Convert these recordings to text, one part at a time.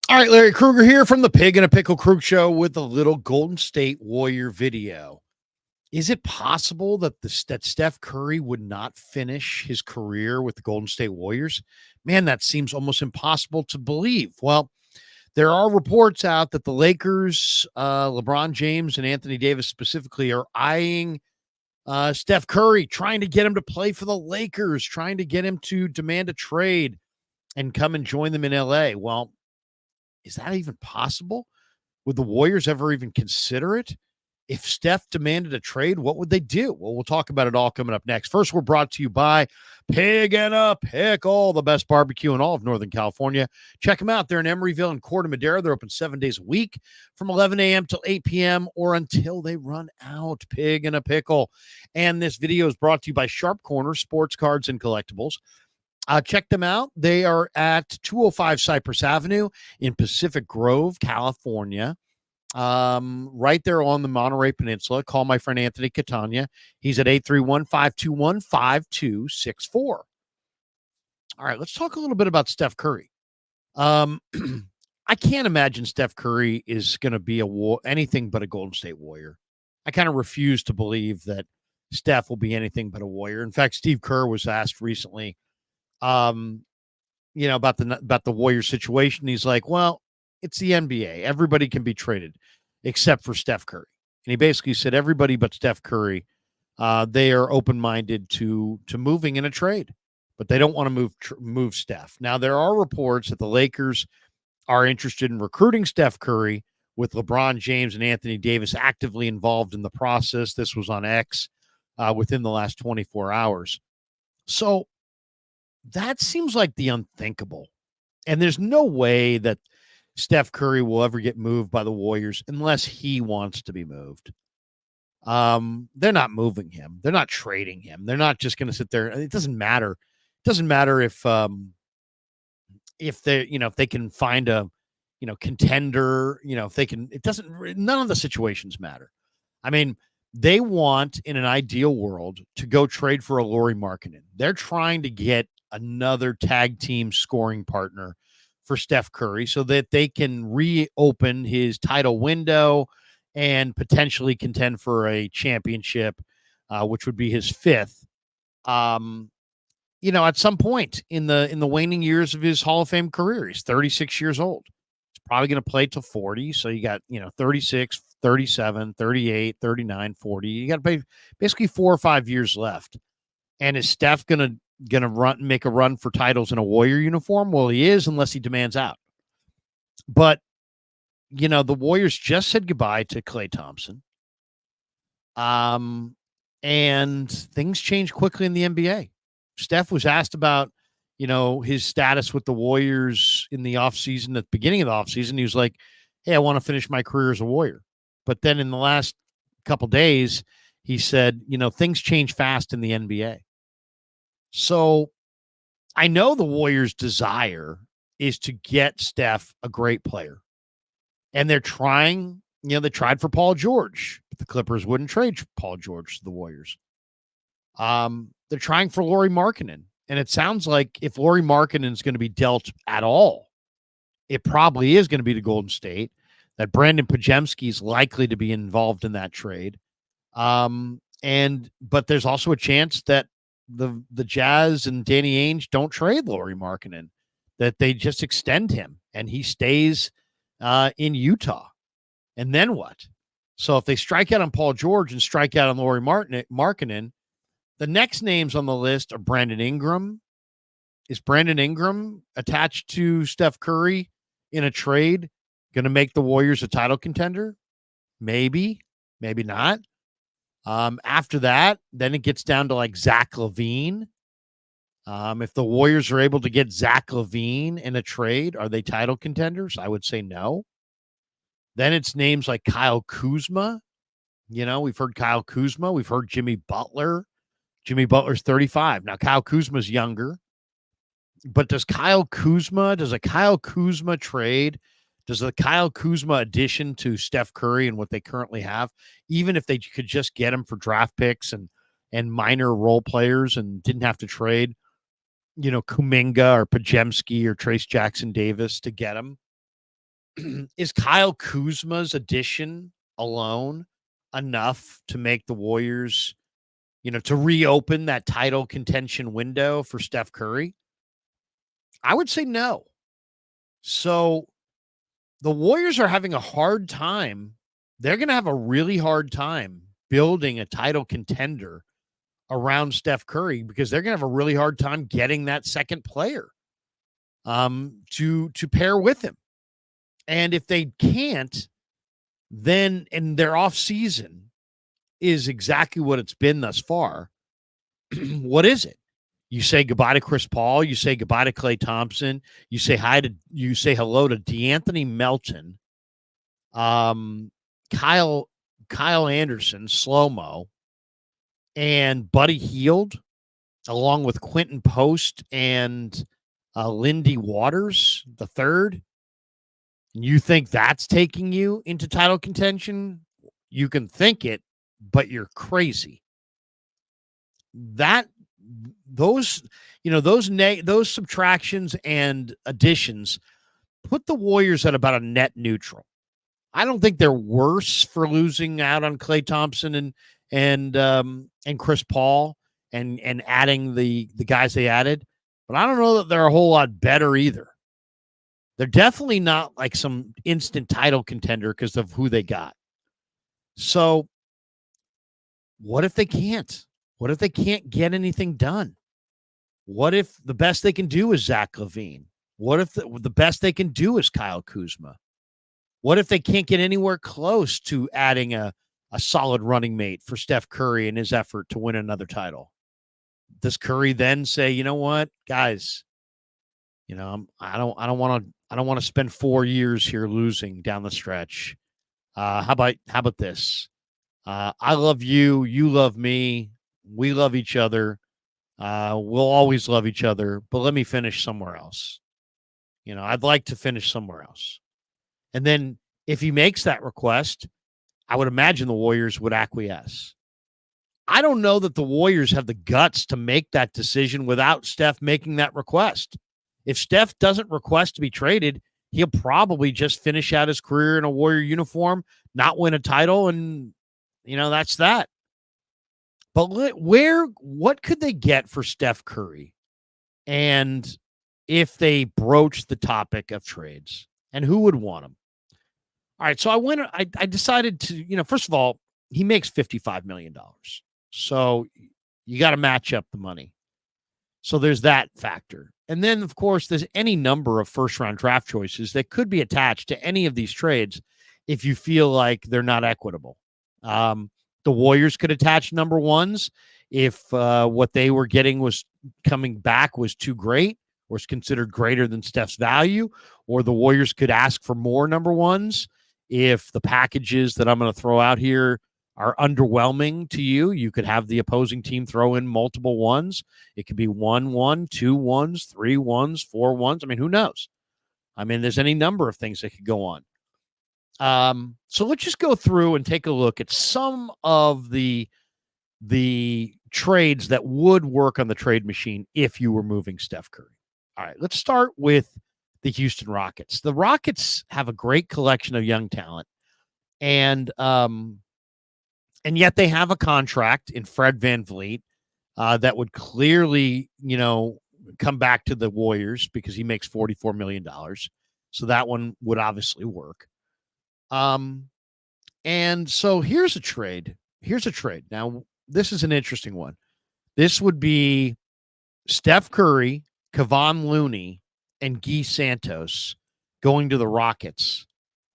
All right, Larry Kruger here from the Pig and a Pickle Krug Show with a little Golden State Warrior video. Is it possible that that Steph Curry would not finish his career with the Golden State Warriors? Man, that seems almost impossible to believe. Well, there are reports out that the Lakers, LeBron James and Anthony Davis specifically, are eyeing Steph Curry, trying to get him to play for the Lakers, trying to get him to demand a trade and come and join them in LA. Well, is that even possible? Would the Warriors ever even consider it? If Steph demanded a trade, what would they do? Well, we'll talk about it all coming up next. First, we're brought to you by Pig and a Pickle, the best barbecue in all of Northern California. Check them out. They're in Emeryville and Corte Madera. They're open 7 days a week from 11 a.m. till 8 p.m. or until they run out. Pig and a Pickle. And this video is brought to you by Sharp Corner Sports Cards and Collectibles. Check them out. They are at 205 Cypress Avenue in Pacific Grove, California. Right there on the Monterey Peninsula. Call my friend Anthony Catania. He's at 831-521-5264. All right, let's talk a little bit about Steph Curry. I can't imagine Steph Curry is going to be anything but a Golden State Warrior. I kind of refuse to believe that Steph will be anything but a Warrior. In fact, Steve Kerr was asked recently, about the Warriors situation. He's like, well, it's the NBA. Everybody can be traded except for Steph Curry. And he basically said everybody but Steph Curry, they are open-minded to moving in a trade, but they don't want to move Steph. Now, there are reports that the Lakers are interested in recruiting Steph Curry with LeBron James and Anthony Davis actively involved in the process. This was on X within the last 24 hours. So that seems like the unthinkable. And there's no way that Steph Curry will ever get moved by the Warriors unless he wants to be moved. They're not moving him. They're not trading him. They're not just going to sit there. It doesn't matter. It doesn't matter if they can find a, contender, if they can, none of the situations matter. I mean, they want, in an ideal world, to go trade for a Lauri Markkanen. They're trying to get another tag team scoring partner for Steph Curry so that they can reopen his title window and potentially contend for a championship, which would be his fifth. At some point in the waning years of his Hall of Fame career. He's 36 years old. He's probably going to play till 40. So you got, 36, 37, 38, 39, 40. You got basically 4 or 5 years left. And is Steph going to make a run for titles in a Warrior uniform? Well, he is, unless he demands out. But, the Warriors just said goodbye to Klay Thompson. And things change quickly in the NBA. Steph was asked about, his status with the Warriors in the offseason, at the beginning of the offseason. He was like, hey, I want to finish my career as a Warrior. But then in the last couple days, he said, things change fast in the NBA. So I know the Warriors' desire is to get Steph a great player. And they're trying, they tried for Paul George, but the Clippers wouldn't trade Paul George to the Warriors. They're trying for Lauri Markkanen. And it sounds like if Lauri Markkanen is going to be dealt at all, it probably is going to be to Golden State, that Brandon Podziemski is likely to be involved in that trade. But there's also a chance that the Jazz and Danny Ainge don't trade Lauri Markkanen, that they just extend him and he stays in Utah. And then what? So if they strike out on Paul George and strike out on Lauri Markkanen, the next names on the list are Brandon Ingram. Is Brandon Ingram attached to Steph Curry in a trade going to make the Warriors a title contender? Maybe, maybe not. After that, then it gets down to like Zach LaVine. If the Warriors are able to get Zach LaVine in a trade, are they title contenders? I would say no. Then it's names like Kyle Kuzma. We've heard Kyle Kuzma. We've heard Jimmy Butler. Jimmy Butler's 35. Now, Kyle Kuzma's younger. But does a Kyle Kuzma trade, does the Kyle Kuzma addition to Steph Curry and what they currently have, even if they could just get him for draft picks and minor role players and didn't have to trade, Kuminga or Podziemski or Trace Jackson Davis to get him, is Kyle Kuzma's addition alone enough to make the Warriors, to reopen that title contention window for Steph Curry? I would say no. So the Warriors are having a hard time. They're going to have a really hard time building a title contender around Steph Curry because they're going to have a really hard time getting that second player to pair with him. And if they can't, then in their off season is exactly what it's been thus far. What is it? You say goodbye to Chris Paul. You say goodbye to Klay Thompson. You say hello to DeAnthony Melton, Kyle Anderson, Slow-Mo, and Buddy Hield, along with Quentin Post and Lindy Waters, the third. And you think that's taking you into title contention? You can think it, but you're crazy. Those subtractions and additions put the Warriors at about a net neutral. I don't think they're worse for losing out on Klay Thompson and Chris Paul and adding the guys they added, but I don't know that they're a whole lot better either. They're definitely not like some instant title contender because of who they got. So what if they can't? What if they can't get anything done? What if the best they can do is Zach LaVine? What if the best they can do is Kyle Kuzma? What if they can't get anywhere close to adding a solid running mate for Steph Curry in his effort to win another title? Does Curry then say, you know what, guys, I don't want to spend 4 years here losing down the stretch. How about this? I love you. You love me. We love each other. We'll always love each other, but let me finish somewhere else. I'd like to finish somewhere else. And then if he makes that request, I would imagine the Warriors would acquiesce. I don't know that the Warriors have the guts to make that decision without Steph making that request. If Steph doesn't request to be traded, he'll probably just finish out his career in a Warrior uniform, not win a title, and, that's that. But what could they get for Steph Curry? And if they broach the topic of trades, and who would want him? All right, so I decided to, first of all, he makes $55 million. So you got to match up the money. So there's that factor. And then, of course, there's any number of first-round draft choices that could be attached to any of these trades if you feel like they're not equitable. The Warriors could attach number ones if what they were getting was coming back was too great or was considered greater than Steph's value, or the Warriors could ask for more number ones if the packages that I'm going to throw out here are underwhelming to you. You could have the opposing team throw in multiple ones. It could be 1-1, 2-1s, 3-1s, 4-1s. I mean, who knows? I mean, there's any number of things that could go on. So let's just go through and take a look at some of the trades that would work on the trade machine if you were moving Steph Curry. All right, let's start with the Houston Rockets. The Rockets have a great collection of young talent, and yet they have a contract in Fred VanVleet that would clearly, come back to the Warriors because he makes $44 million. So that one would obviously work. And so here's a trade. Now, this is an interesting one. This would be Steph Curry, Kevon Looney, and Guy Santos going to the Rockets.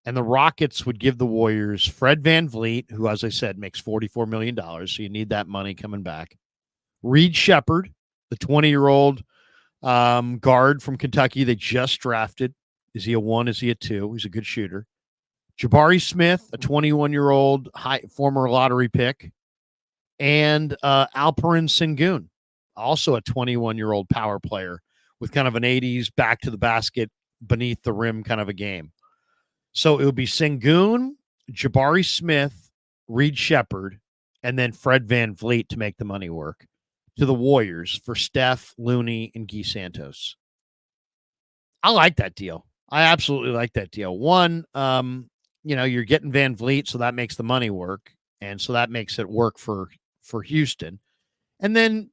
And the Rockets would give the Warriors Fred VanVleet, who, as I said, makes $44 million. So you need that money coming back. Reed Sheppard, the 20-year-old guard from Kentucky they just drafted. Is he a 1? Is he a 2? He's a good shooter. Jabari Smith, a 21-year-old former lottery pick. And Alperen Sengun, also a 21-year-old power player with kind of an 80s back to the basket, beneath the rim kind of a game. So it would be Sengun, Jabari Smith, Reed Sheppard, and then Fred VanVleet to make the money work to the Warriors for Steph, Looney, and Guy Santos. I like that deal. I absolutely like that deal. One, you're getting Van Vliet, so that makes the money work, and so that makes it work for Houston. And then,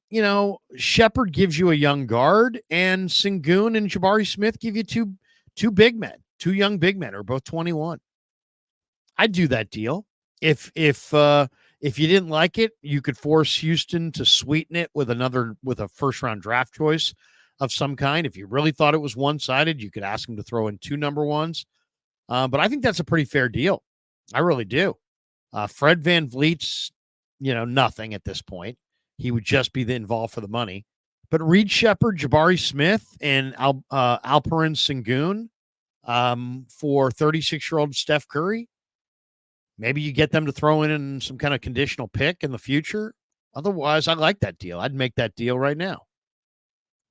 Shepard gives you a young guard, and Sengun and Jabari Smith give you two big men, two young big men, who are both 21. I'd do that deal. If you didn't like it, you could force Houston to sweeten it with a first round draft choice of some kind. If you really thought it was one sided, you could ask them to throw in two number ones. But I think that's a pretty fair deal. I really do. Fred Van Vliet's, nothing at this point. He would just be involved for the money. But Reed Shepard, Jabari Smith, and Alperen Sengun for 36-year-old Steph Curry, maybe you get them to throw in some kind of conditional pick in the future. Otherwise, I like that deal. I'd make that deal right now.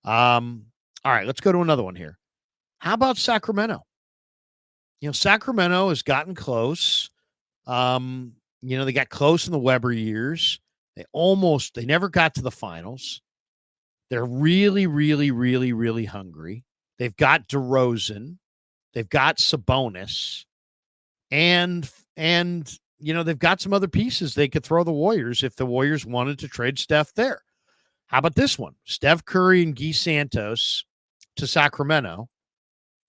All right, let's go to another one here. How about Sacramento? Sacramento has gotten close. They got close in the Weber years. They never got to the finals. They're really, really, really, really hungry. They've got DeRozan. They've got Sabonis. And they've got some other pieces they could throw the Warriors if the Warriors wanted to trade Steph there. How about this one? Steph Curry and Guy Santos to Sacramento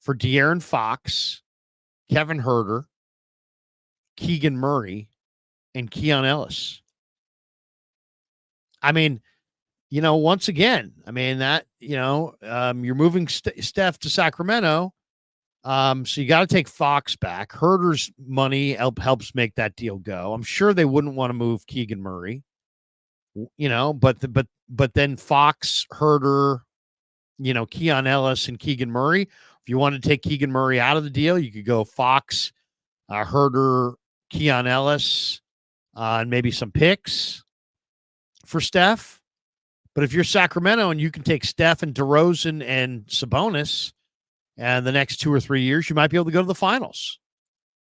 for De'Aaron Fox, Kevin Huerter, Keegan Murray, and Keon Ellis. I mean, once again, you're moving Steph to Sacramento. So you got to take Fox back. Herter's money helps make that deal go. I'm sure they wouldn't want to move Keegan Murray, but then Fox, Herter, Keon Ellis and Keegan Murray. If you want to take Keegan Murray out of the deal, you could go Fox, Herter, Keon Ellis, and maybe some picks for Steph. But if you're Sacramento and you can take Steph and DeRozan and Sabonis, and the next 2 or 3 years, you might be able to go to the finals.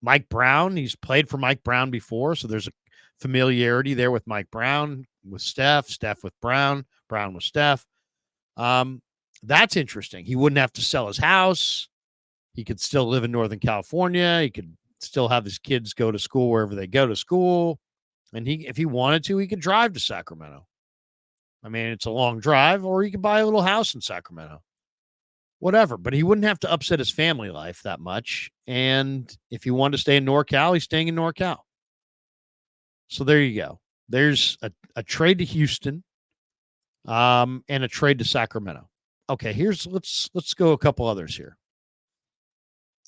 Mike Brown, he's played for Mike Brown before, so there's a familiarity there with Mike Brown, with Steph with Brown with Steph. That's interesting. He wouldn't have to sell his house. He could still live in Northern California. He could still have his kids go to school wherever they go to school. And if he wanted to, he could drive to Sacramento. It's a long drive, or he could buy a little house in Sacramento. Whatever, but he wouldn't have to upset his family life that much. And if he wanted to stay in NorCal, he's staying in NorCal. So there you go. There's a trade to Houston, and a trade to Sacramento. Okay, let's go a couple others here.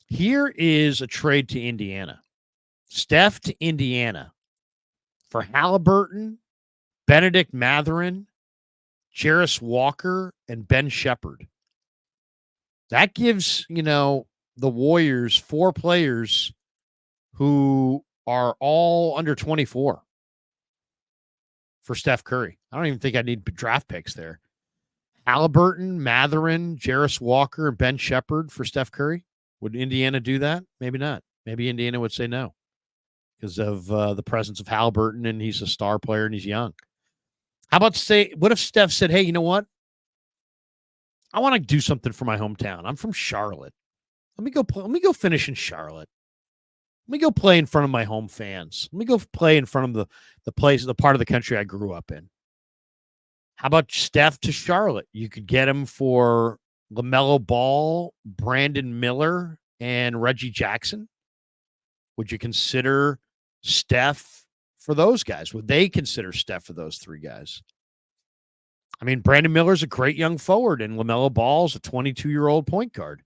Here is a trade to Indiana. Steph to Indiana for Halliburton, Benedict Mathurin, Jarris Walker, and Ben Shepherd. That gives, the Warriors 4 players who are all under 24 for Steph Curry. I don't even think I need draft picks there. Halliburton, Mathurin, Jarris Walker, and Ben Shepherd for Steph Curry. Would Indiana do that? Maybe not. Maybe Indiana would say no because of the presence of Halliburton, and he's a star player and he's young. How about what if Steph said, hey, you know what? I want to do something for my hometown. I'm from Charlotte. Let me go finish in Charlotte. Let me go play in front of my home fans. Let me go play in front of the part of the country I grew up in. How about Steph to Charlotte? You could get him for LaMelo Ball, Brandon Miller, and Reggie Jackson. Would you consider Steph for those guys? Would they consider Steph for those 3 guys? Brandon Miller's a great young forward, and LaMelo Ball's a 22-year-old point guard.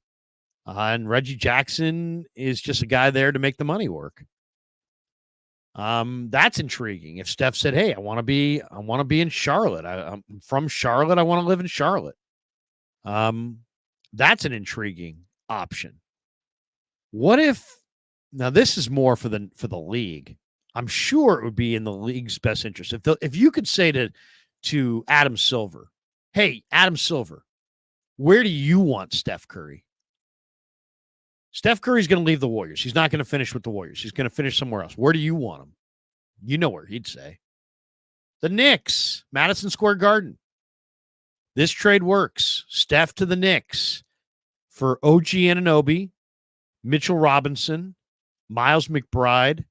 And Reggie Jackson is just a guy there to make the money work. That's intriguing. If Steph said, hey, I want to be in Charlotte. I'm from Charlotte. I want to live in Charlotte. That's an intriguing option. What if, now this is more for the league. I'm sure it would be in the league's best interest. If you could say to Adam Silver, hey, Adam Silver, where do you want Steph Curry? Steph Curry's going to leave the Warriors. He's not going to finish with the Warriors. He's going to finish somewhere else. Where do you want him? You know where he'd say. The Knicks, Madison Square Garden. This trade works. Steph to the Knicks for OG Anunoby, Mitchell Robinson, Miles McBride,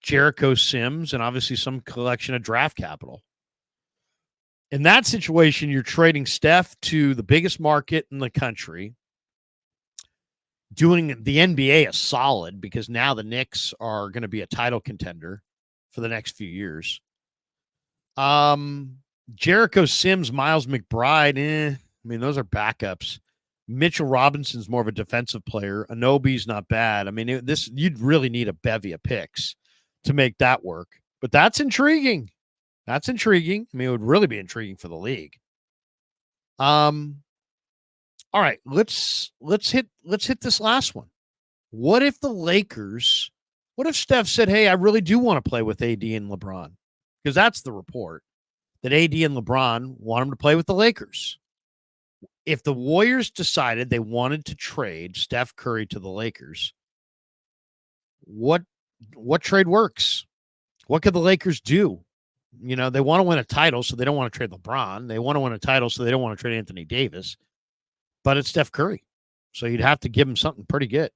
Jericho Sims, and obviously some collection of draft capital. In that situation, you're trading Steph to the biggest market in the country, doing the NBA a solid because now the Knicks are going to be a title contender for the next few years. Jericho Sims, Miles McBride, I mean, those are backups. Mitchell Robinson's more of a defensive player. Anunoby's not bad. I mean, you'd really need a bevy of picks to make that work. But that's intriguing. That's intriguing. I mean, it would really be intriguing for the league. All right, let's hit this last one. What if Steph said, "Hey, I really do want to play with AD and LeBron," because that's the report that AD and LeBron want him to play with the Lakers. If the Warriors decided they wanted to trade Steph Curry to the Lakers, what trade works? What could the Lakers do? You know, they want to win a title, so they don't want to trade LeBron. They want to win a title, so they don't want to trade Anthony Davis. But it's Steph Curry, so you'd have to give him something pretty good.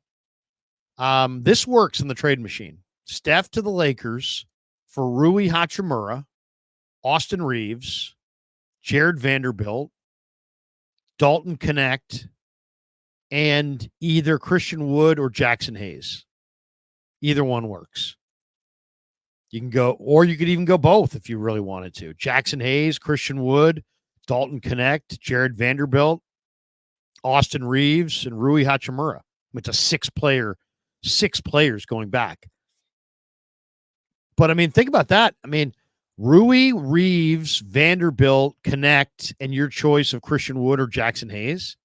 This works in the trade machine. Steph to the Lakers for Rui Hachimura, Austin Reeves, Jared Vanderbilt, Dalton Connect, and either Christian Wood or Jackson Hayes. Either one works. You can go, or you could even go both if you really wanted to. Jackson Hayes, Christian Wood, Dalton Connect, Jared Vanderbilt, Austin Reeves, and Rui Hachimura. It's a six players going back. But I mean, think about that. I mean, Rui, Reeves, Vanderbilt, Connect, and your choice of Christian Wood or Jackson Hayes.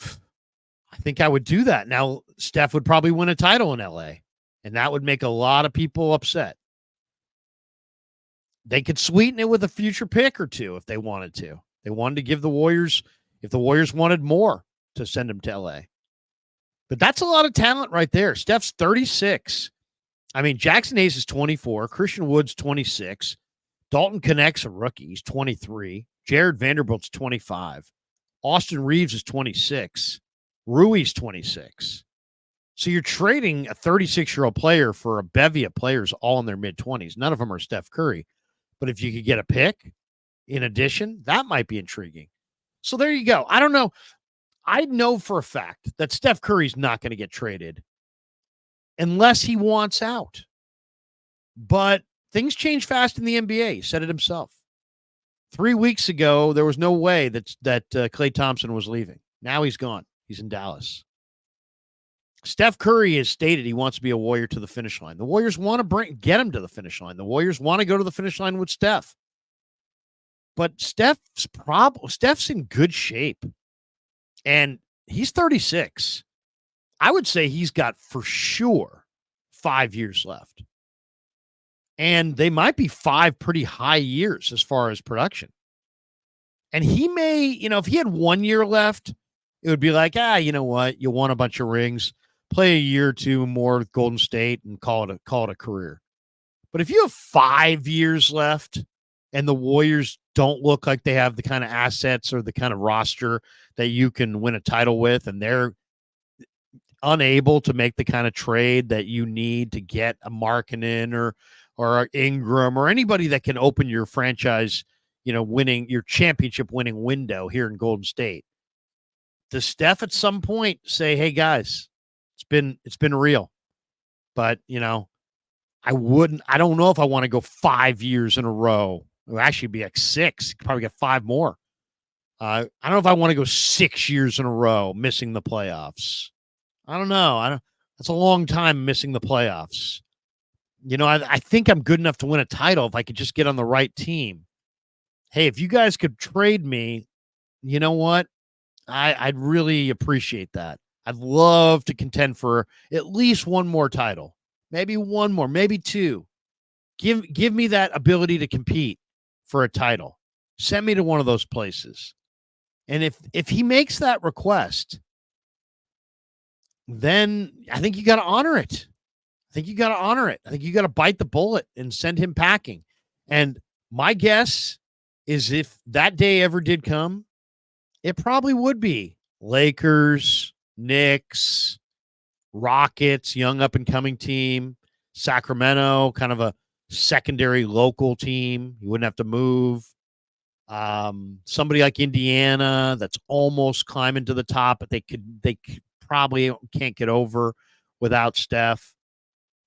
I think I would do that. Now, Steph would probably win a title in LA, and that would make a lot of people upset. They could sweeten it with a future pick or two if they wanted to. They wanted to give the Warriors, if the Warriors wanted more, to send him to LA. But that's a lot of talent right there. Steph's 36. I mean, Jackson Hayes is 24. Christian Wood's 26. Dalton Connect's a rookie. He's 23. Jared Vanderbilt's 25. Austin Reeves is 26. Rui's 26. So you're trading a 36-year-old player for a bevy of players all in their mid-20s. None of them are Steph Curry. But if you could get a pick in addition, that might be intriguing. So there you go. I don't know. I know for a fact that Steph Curry's not going to get traded unless he wants out. But things change fast in the NBA. He said it himself. 3 weeks ago, there was no way that Klay Thompson was leaving. Now he's gone. He's in Dallas. Steph Curry has stated he wants to be a Warrior to the finish line. The Warriors want to get him to the finish line. The Warriors want to go to the finish line with Steph. But Steph's in good shape. And he's 36. I would say he's got for sure 5 years left. And they might be 5 pretty high years as far as production. And he may, if he had 1 year left, it would be like, you know what? You won a bunch of rings, play a year or two more with Golden State and call it a career. But if you have 5 years left and the Warriors don't look like they have the kind of assets or the kind of roster that you can win a title with, and they're unable to make the kind of trade that you need to get a Markkanen or Ingram or anybody that can open your franchise, winning your championship winning window here in Golden State. Does Steph at some point say, "Hey guys, it's been real, but I don't know if I want to go 5 years in a row. It would actually be like 6. You could probably get 5 more. I don't know if I want to go 6 years in a row missing the playoffs. I don't know. That's a long time missing the playoffs. I think I'm good enough to win a title if I could just get on the right team. Hey, if you guys could trade me, you know what? I'd really appreciate that. I'd love to contend for at least one more title, maybe one more, maybe 2. Give me that ability to compete for a title. Send me to one of those places. And if he makes that request, then I think you got to honor it. I think you got to bite the bullet and send him packing. And my guess is if that day ever did come, it probably would be Lakers, Knicks, Rockets, young up-and-coming team. Sacramento, kind of a secondary local team. You wouldn't have to move. Somebody like Indiana that's almost climbing to the top, but they probably can't get over without Steph.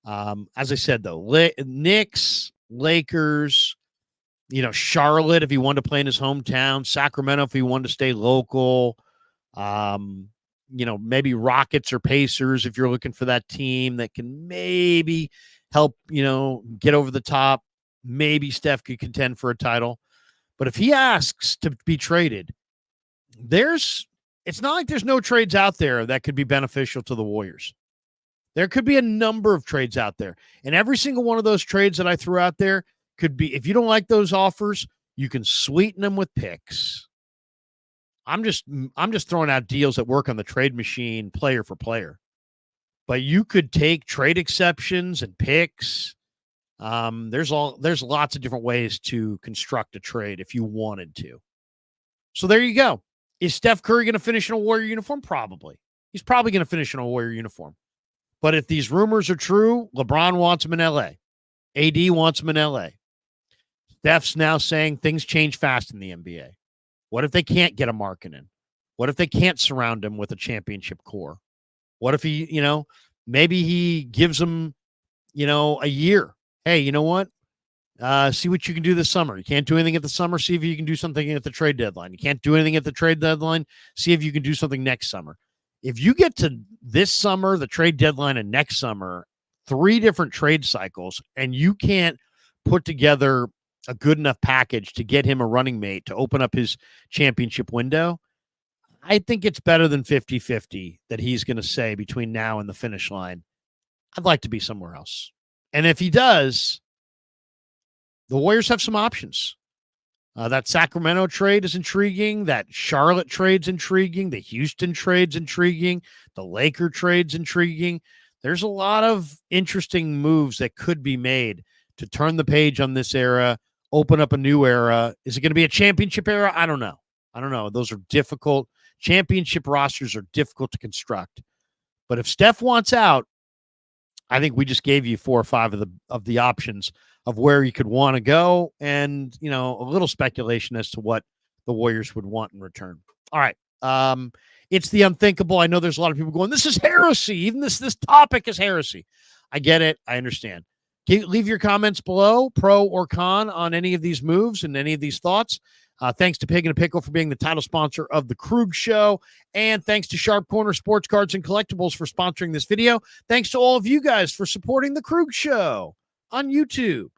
As I said, though, Knicks, Lakers, Charlotte, if he wanted to play in his hometown, Sacramento, if he wanted to stay local, maybe Rockets or Pacers, if you're looking for that team that can maybe help, get over the top, maybe Steph could contend for a title. But if he asks to be traded, it's not like there's no trades out there that could be beneficial to the Warriors. There could be a number of trades out there. And every single one of those trades that I threw out there could be, if you don't like those offers, you can sweeten them with picks. I'm just throwing out deals that work on the trade machine player for player. But you could take trade exceptions and picks. There's lots of different ways to construct a trade if you wanted to. So there you go. Is Steph Curry going to finish in a Warrior uniform? Probably. He's probably going to finish in a Warrior uniform. But if these rumors are true, LeBron wants him in LA. AD wants him in LA. Steph's now saying things change fast in the NBA. What if they can't get a Markkanen? What if they can't surround him with a championship core? What if he, maybe he gives them, a year? Hey, you know what? See what you can do this summer. You can't do anything at the summer. See if you can do something at the trade deadline. You can't do anything at the trade deadline. See if you can do something next summer. If you get to this summer, the trade deadline, and next summer, 3 different trade cycles, and you can't put together a good enough package to get him a running mate to open up his championship window, I think it's better than 50-50 that he's going to say between now and the finish line, I'd like to be somewhere else. And if he does, the Warriors have some options. That Sacramento trade is intriguing. That Charlotte trade's intriguing. The Houston trade's intriguing. The Laker trade's intriguing. There's a lot of interesting moves that could be made to turn the page on this era, open up a new era. Is it going to be a championship era? I don't know. Those are difficult. Championship rosters are difficult to construct. But if Steph wants out, I think we just gave you 4 or 5 of the options of where he could want to go, and a little speculation as to what the Warriors would want in return. All right. It's the unthinkable. I know there's a lot of people going, this is heresy. Even this topic is heresy. I get it. I understand. Leave your comments below, pro or con, on any of these moves and any of these thoughts. Thanks to Pig and a Pickle for being the title sponsor of The Krug Show. And thanks to Sharp Corner Sports Cards and Collectibles for sponsoring this video. Thanks to all of you guys for supporting The Krug Show on YouTube.